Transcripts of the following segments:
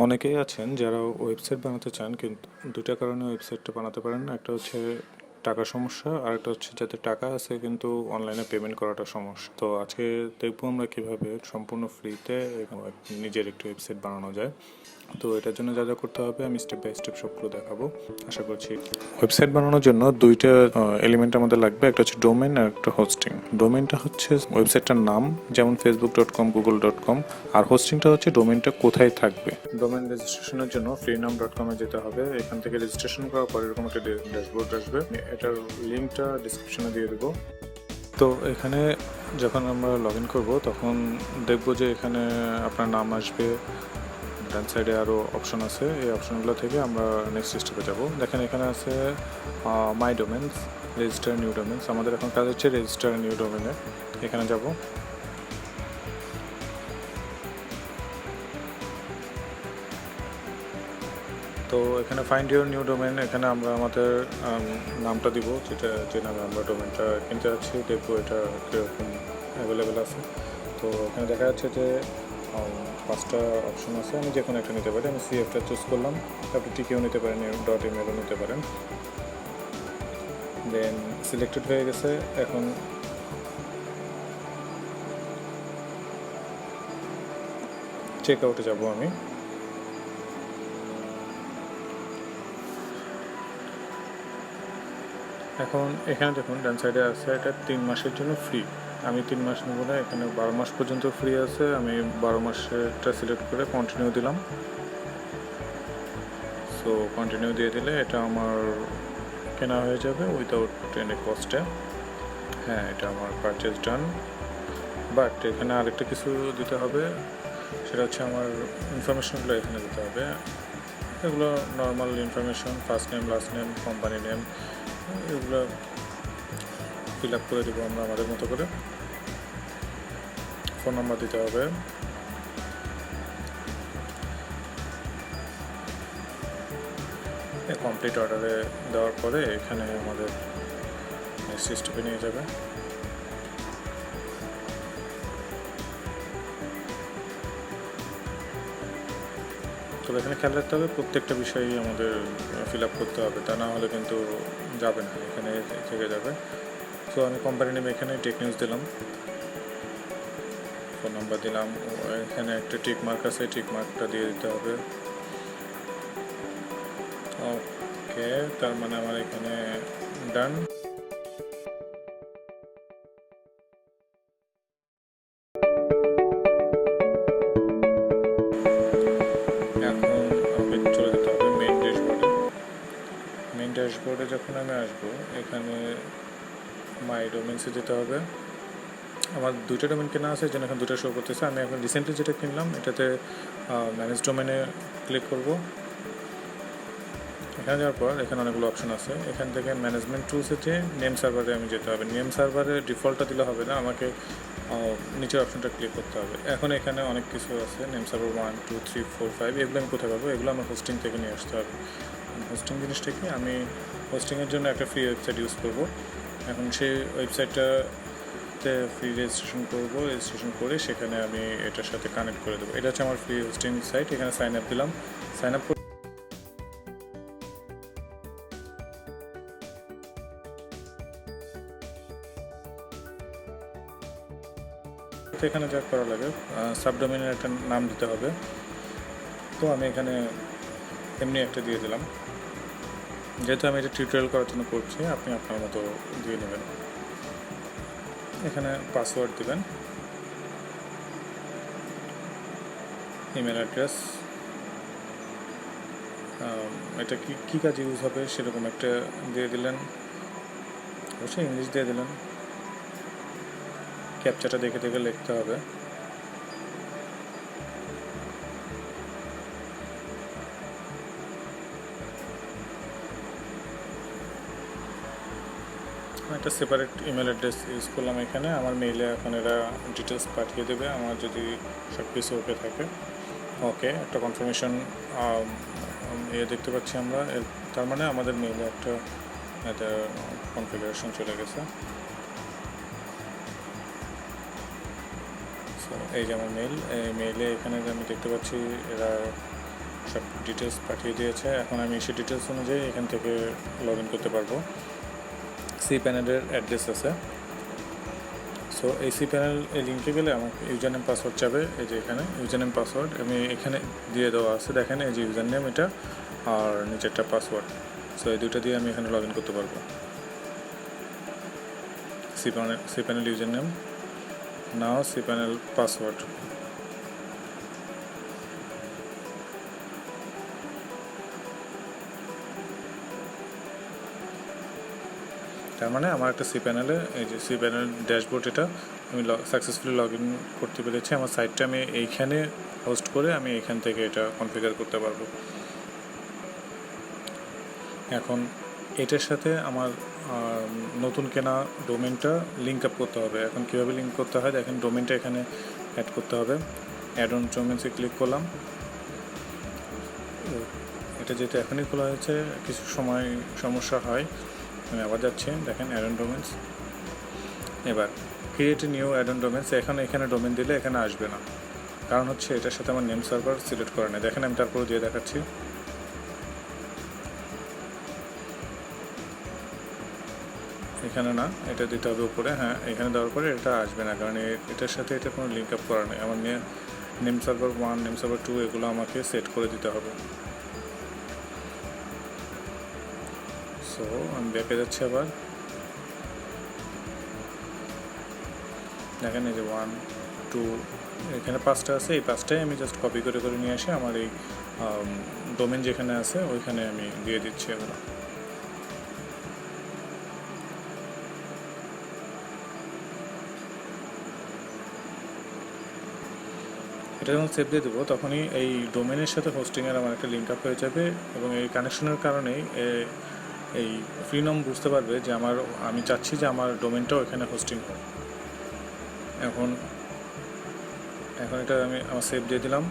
অনেকেই আছেন যারা ওয়েবসাইট বানাতে চান কিন্তু দুটা কারণে ওয়েবসাইটটা বানাতে পারেন না। একটা হচ্ছে টাকার সমস্যা, আর একটা হচ্ছে যাদের টাকা আছে কিন্তু অনলাইনে পেমেন্ট করাটা সমস্যা। তো আজকে দেখবো আমরা কিভাবে সম্পূর্ণ ফ্রিতে নিজের একটি ওয়েবসাইট বানানো যায়। তো এটার জন্য যা যা করতে হবে আমি স্টেপ বাই স্টেপ সবগুলো দেখাবো আশা করছি। ওয়েবসাইট বানানোর জন্য দুইটা এলিমেন্ট আমাদের লাগবে, একটা হচ্ছে ডোমেন আর একটা হোস্টিং। ডোমেনটা হচ্ছে ওয়েবসাইটটার নাম, যেমন facebook.com google.com, আর হোস্টিংটা হচ্ছে ডোমেনটা কোথায় থাকবে। ডোমেন রেজিস্ট্রেশনের জন্য freenom.com এ যেতে হবে। এখান থেকে রেজিস্ট্রেশন করার পর এরকম একটা ড্যাশবোর্ড আসবে, এটার লিঙ্কটা ডিসক্রিপশনে দিয়ে দেবো। তো এখানে যখন আমরা লগ ইন করবো তখন দেখবো যে এখানে আপনার নাম আসবে, ডান সাইডে আরও অপশন আছে। এই অপশনগুলো থেকে আমরা নেক্সট স্টেপে যাব। দেখেন এখানে আছে মাই ডোমেন্স, রেজিস্টার নিউ ডোমেন্স। আমাদের এখন কাজ হচ্ছে রেজিস্টার নিউ ডোমেনে, এখানে যাব। তো এখানে ফাইন্ড ইউর নিউ ডোমেন, এখানে আমরা আমাদের নামটা দিব, যে নামে আমরা ডোমেনটা কিনতে যাচ্ছি। দেখবো এটা কীরকম অ্যাভেলেবেল আছে। তো এখানে দেখা যাচ্ছে যে 5টা অপশন আছে, আমি যে কোনো একটা নিতে পারি। আমি সিএফটা চুজ করলাম, আপনি টিকেও নিতে পারেন, .emailও নিতে পারেন। দেন সিলেক্টেড হয়ে গেছে। এখন চেক আউটে যাব আমি। এখন এখানে দেখুন ডান সাইডে আছে এটা 3 মাসের জন্য ফ্রি। আমি 3 মাস নেব না, এখানে 12 মাস পর্যন্ত ফ্রি আছে। আমি 12 মাসেরটা সিলেক্ট করে কন্টিনিউ দিলাম। সো কন্টিনিউ দিয়ে দিলে এটা আমার কেনা হয়ে যাবে উইদাউট এনি কস্টে। হ্যাঁ, এটা আমার পারচেজ ডান। বাট এখানে আরেকটা কিছু দিতে হবে, সেটা হচ্ছে আমার ইনফরমেশনগুলো এখানে দিতে হবে। এগুলো normal information, first name, last name, company name, এগুলো ফিল আপ করে দেবো আমরা আমাদের মতো করে। ফোন নাম্বার দিতে হবে। কমপ্লিট অর্ডারে দেওয়ার পরে এখানে আমাদের নেক্সট স্টেপে নিয়ে যাবে। তবে এখানে খেয়াল রাখতে হবে প্রত্যেকটা বিষয়ই আমাদের ফিল আপ করতে হবে, তা না হলে কিন্তু যাবে না, এখানে থেকে যাবে। তো আমি কোম্পানি নেম এখানে টেক নিউজ দিলাম, ফোন নাম্বার দিলাম, এখানে একটা টিক মার্ক আছে, টিক মার্কটা দিয়ে দিতে হবে। ওকে, তার মানে আমার এখানে ডান। এখন আমাকে চলে যেতে হবে মেইন ড্যাশবোর্ডে। মেইন ড্যাশবোর্ডে যখন আমি আসবো এখানে মাই ডোমেন্সে যেতে হবে। আমার 2টা ডোমেন কেনা আছে, যেন এখন 2টা শো করতেছে। আমি এখন রিসেন্টলি যেটা কিনলাম এটাতে ম্যানেজ ডোমেনে ক্লিক করব। এখানে যাওয়ার পর এখানে অনেকগুলো অপশন আছে, এখান থেকে ম্যানেজমেন্ট টুলসে যে নেম সার্ভারে আমি যেতে হবে। নেম সার্ভারে ডিফল্টটা দিলে হবে না, আমাকে নিচের অপশনটা ক্লিক করতে হবে। এখন এখানে অনেক কিছু আছে, নেম সার্ভার 1 2 3 4 5, এগুলো আমি কোথায় পাবো? এগুলো আমার হোস্টিং থেকে নিয়ে আসতে হবে। হোস্টিং জিনিসটা কি, আমি হোস্টিংয়ের জন্য একটা ফ্রি ওয়েবসাইট ইউজ করব। এখন সেই ওয়েবসাইটটাতে ফ্রি রেজিস্ট্রেশন করব, রেজিস্ট্রেশন করে সেখানে আমি এটার সাথে কানেক্ট করে দেবো। এটা হচ্ছে আমার ফ্রি হোস্টিং সাইট। এখানে সাইন আপ দিলাম। সাইন আপ এখানে যা করা লাগে, সাবডোমেনের একটা নাম দিতে হবে। তো আমি এখানে এমনি একটা দিয়ে দিলাম, যেহেতু আমি এটা টিউটোরিয়াল করার জন্য করছি, আপনি আপনার মতো দিয়ে নেবেন। এখানে পাসওয়ার্ড দিবেন, ইমেল অ্যাড্রেস, এটা কী কাজ ইউজ হবে সেরকম একটা দিয়ে দিলেন, অবশ্যই ইংলিশ দিয়ে দিলেন। ক্যাপচাটা দেখে দেখে লিখতে হবে। একটা সেপারেট ইমেল অ্যাড্রেস ইউজ করলাম এখানে। আমার মেইলে এখন এরা ডিটেলস পাঠিয়ে দেবে আমার যদি সব কিছু ওকে থাকে। ওকে, একটা কনফার্মেশন দেখতে পাচ্ছি আমরা, তার মানে আমাদের মেইলে একটা কনফিগারেশন চলে গেছে। সো এই যে আমার মেইল, এই মেইলে এখানে আমি দেখতে পাচ্ছি এরা সব ডিটেলস পাঠিয়ে দিয়েছে। এখন আমি সেই ডিটেলস অনুযায়ী এখান থেকে লগ ইন করতে পারবো। সি প্যানেলের অ্যাড্রেস আছে। সো এই সি প্যানেল এই লিঙ্কে গেলে আমাকে ইউজার নেম পাসওয়ার্ড চাবে। এই যে এখানে ইউজার নেম পাসওয়ার্ড আমি এখানে দিয়ে দেওয়া আছে, দেখেন এই যে ইউজার নেম এটা আর নিচেরটা পাসওয়ার্ড। সো এই দুটো দিয়ে আমি এখানে লগ ইন করতে পারবো। সি প্যানেল ইউজার নেম, নাও সি প্যানেল পাসওয়ার্ড। তার মানে আমার একটা সি প্যানেলে এই যে সি প্যানেল ড্যাশবোর্ড এটা আমি সাকসেসফুলি লগ ইন করতে পেরেছি। আমার সাইটটা আমি এইখানে হোস্ট করে আমি এখান থেকে এটা কনফিগার করতে পারবো। এখন এটার সাথে আমার নতুন কেনা ডোমেনটা লিঙ্ক আপ করতে হবে। এখন কীভাবে লিঙ্ক করতে হয় দেখেন, ডোমেনটা এখানে অ্যাড করতে হবে। অ্যাড অন ডোমেন্সে ক্লিক করলাম। এটা যেহেতু এখনই খোলা হয়েছে কিছু সময় সমস্যা হয়, আমি আবার যাচ্ছি। দেখেন অ্যাড অন ডোমেন্স, এবার create a new add on domains. এখানে ডোমেন দিলে এখানে আসবে না, কারণ হচ্ছে এটার সাথে আমার নেম সার্ভার সিলেক্ট করা নেই। দেখেন আমি তারপরে দিয়ে দেখাচ্ছি। এখানে না, এটা দিতে হবে উপরে। হ্যাঁ, এখানে দেওয়ার পরে এটা আসবে না, কারণ এটার সাথে এটা কোনো লিঙ্ক আপ করা নেই। আমার নেম সার্ভার 1, নেম সার্ভার 2 এগুলো আমাকে সেট করে দিতে হবে। সো আমি ব্যাকে যাচ্ছি আবার। দেখেন এই যে 1, 2 এখানে 5টা আছে, এই 5টাই আমি জাস্ট কপি করে নিয়ে আসি আমার এই ডোমেন যেখানে আছে ওইখানে আমি দিয়ে দিচ্ছি এগুলো। এটা যখন সেভ দিয়ে দেবো তখনই এই ডোমেনের সাথে হোস্টিংয়ের আমার একটা লিঙ্ক আপ হয়ে যাবে, এবং এই কানেকশনের কারণেই এই ফ্রিনম বুঝতে পারবে যে আমি চাচ্ছি যে আমার ডোমেনটাও এখানে হোস্টিং হয়। এখন এটা আমি আমার সেভ দিয়ে দিলাম।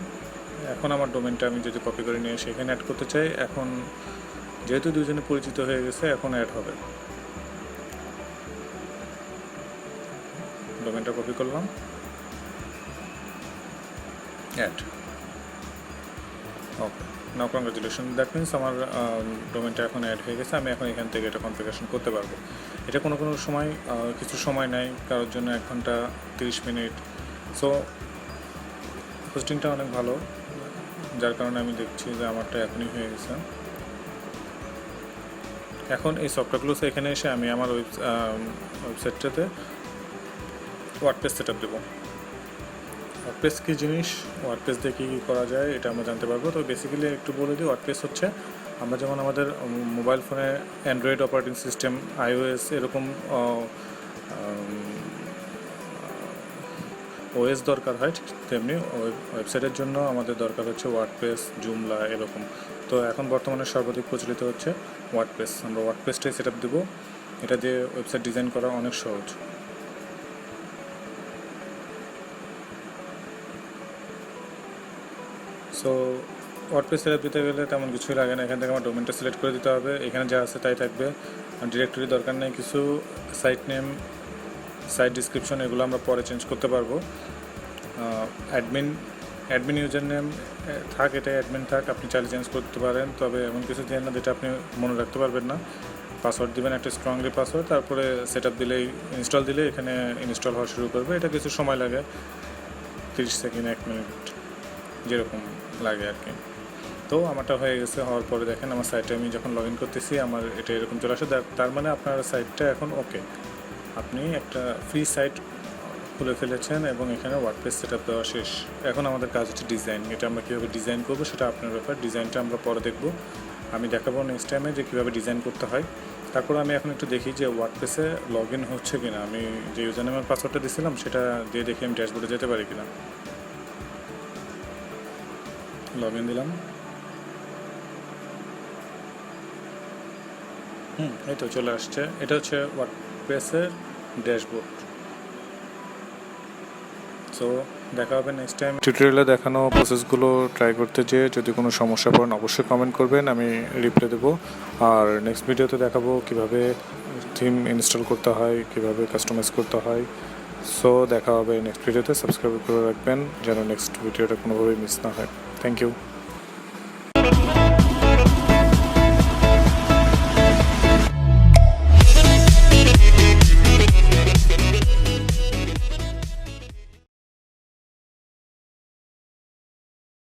এখন আমার ডোমেনটা আমি যদি কপি করে নিয়ে সেখানে অ্যাড করতে চাই, এখন যেহেতু দুজনে পরিচিত হয়ে গেছে এখন অ্যাড হবে। ডোমেনটা কপি করলাম, add. Okay, now congratulation, that means আমার ডোমেনটা এখন অ্যাড হয়ে গেছে। আমি এখন এখান থেকে এটা কনফিগারেশন করতে পারবো। এটা কোনো সময় কিছু সময় নেয়, কারোর জন্য 1 ঘন্টা 30 মিনিট। সো হোস্টিংটা অনেক ভালো, যার কারণে আমি দেখছি যে আমারটা এখনই হয়ে গেছে। এখন এই সফটওয়্যারগুলো এখানে এসে আমি আমার ওয়েবসাইটটাতে ওয়ার্ডপ্রেস সেট আপ দেবো। ওয়ার্ডপ্রেস কী জিনিস, ওয়ার্ডপ্রেস দিয়ে কী করা যায় এটা আমরা জানতে পারবো। তো বেসিক্যালি একটু বলে দিই, ওয়ার্ডপ্রেস হচ্ছে আমরা যেমন আমাদের মোবাইল ফোনে অ্যান্ড্রয়েড অপারেটিং সিস্টেম, iOS এরকম ওএস দরকার হয়, তেমনি ওয়েবসাইটের জন্য আমাদের দরকার হচ্ছে ওয়ার্ডপ্রেস, জুমলা এরকম। তো এখন বর্তমানে সর্বাধিক প্রচলিত হচ্ছে ওয়ার্ডপ্রেস। আমরা ওয়ার্ডপ্রেসটাই সেট আপ দেবো। এটা দিয়ে ওয়েবসাইট ডিজাইন করা অনেক সহজ। সো ওয়ার্ডপ্রেস সেট আপ দিতে গেলে তেমন কিছুই লাগে না। এখান থেকে আমার ডোমেনটা সিলেক্ট করে দিতে হবে, এখানে যা আছে তাই থাকবে। ডিরেক্টরি দরকার নেই কিছু। সাইট নেম, সাইট ডিসক্রিপশন এগুলো আমরা পরে চেঞ্জ করতে পারবো। অ্যাডমিন ইউজার নেম থাক, এটাই অ্যাডমিন থাক, আপনি চাইলে চেঞ্জ করতে পারেন, তবে এমন কিছু দেন না যেটা আপনি মনে রাখতে পারবেন না। পাসওয়ার্ড দিবেন একটা স্ট্রংলি পাসওয়ার্ড, তারপরে সেট আপ দিলেই, ইনস্টল দিলে এখানে ইনস্টল হওয়া শুরু করবে। এটা কিছু সময় লাগে, 30 সেকেন্ড 1 মিনিট যেরকম লাগে আর কি। তো আমারটা হয়ে গেছে। হওয়ার পরে দেখেন আমার সাইটে আমি যখন লগ ইন করতেছি আমার এটা এরকম চলে আসে। তার মানে আপনার সাইটটা এখন ওকে, আপনি একটা ফ্রি সাইট খুলে ফেলেছেন এবং এখানে ওয়ার্ডপ্রেস সেট আপ দেওয়া শেষ। এখন আমাদের কাজ হচ্ছে ডিজাইন। এটা আমরা কীভাবে ডিজাইন করবো সেটা আপনার ব্যাপার, ডিজাইনটা আমরা পরে দেখব। আমি দেখাবো নেক্সট টাইমে যে কীভাবে ডিজাইন করতে হয়। তারপর আমি এখন একটু দেখি যে ওয়ার্ডপ্রেসে লগ ইন হচ্ছে কিনা। আমি যে ইউজার নেমের পাসওয়ার্ডটা দিয়েছিলাম সেটা দিয়ে দেখি আমি ড্যাশবোর্ডে যেতে পারি কিনা। লগ ইন দিলাম, এই তো চলে আসছে। এটা হচ্ছে ওয়ার্ডপ্রেসের ড্যাশবোর্ড। সো দেখা হবে নেক্সট টাইম। টিউটোরিয়ালে দেখানো প্রসেসগুলো ট্রাই করতে যেয়ে যদি কোনো সমস্যা পড়েন অবশ্যই কমেন্ট করবেন, আমি রিপ্লাই দেবো। আর নেক্সট ভিডিওতে দেখাবো কিভাবে থিম ইনস্টল করতে হয়, কিভাবে কাস্টমাইজ করতে হয়। সো দেখা হবে নেক্সট ভিডিওতে। সাবস্ক্রাইব করে রাখবেন যেন নেক্সট ভিডিওটা কোনোভাবেই মিস না হয়। Thank you.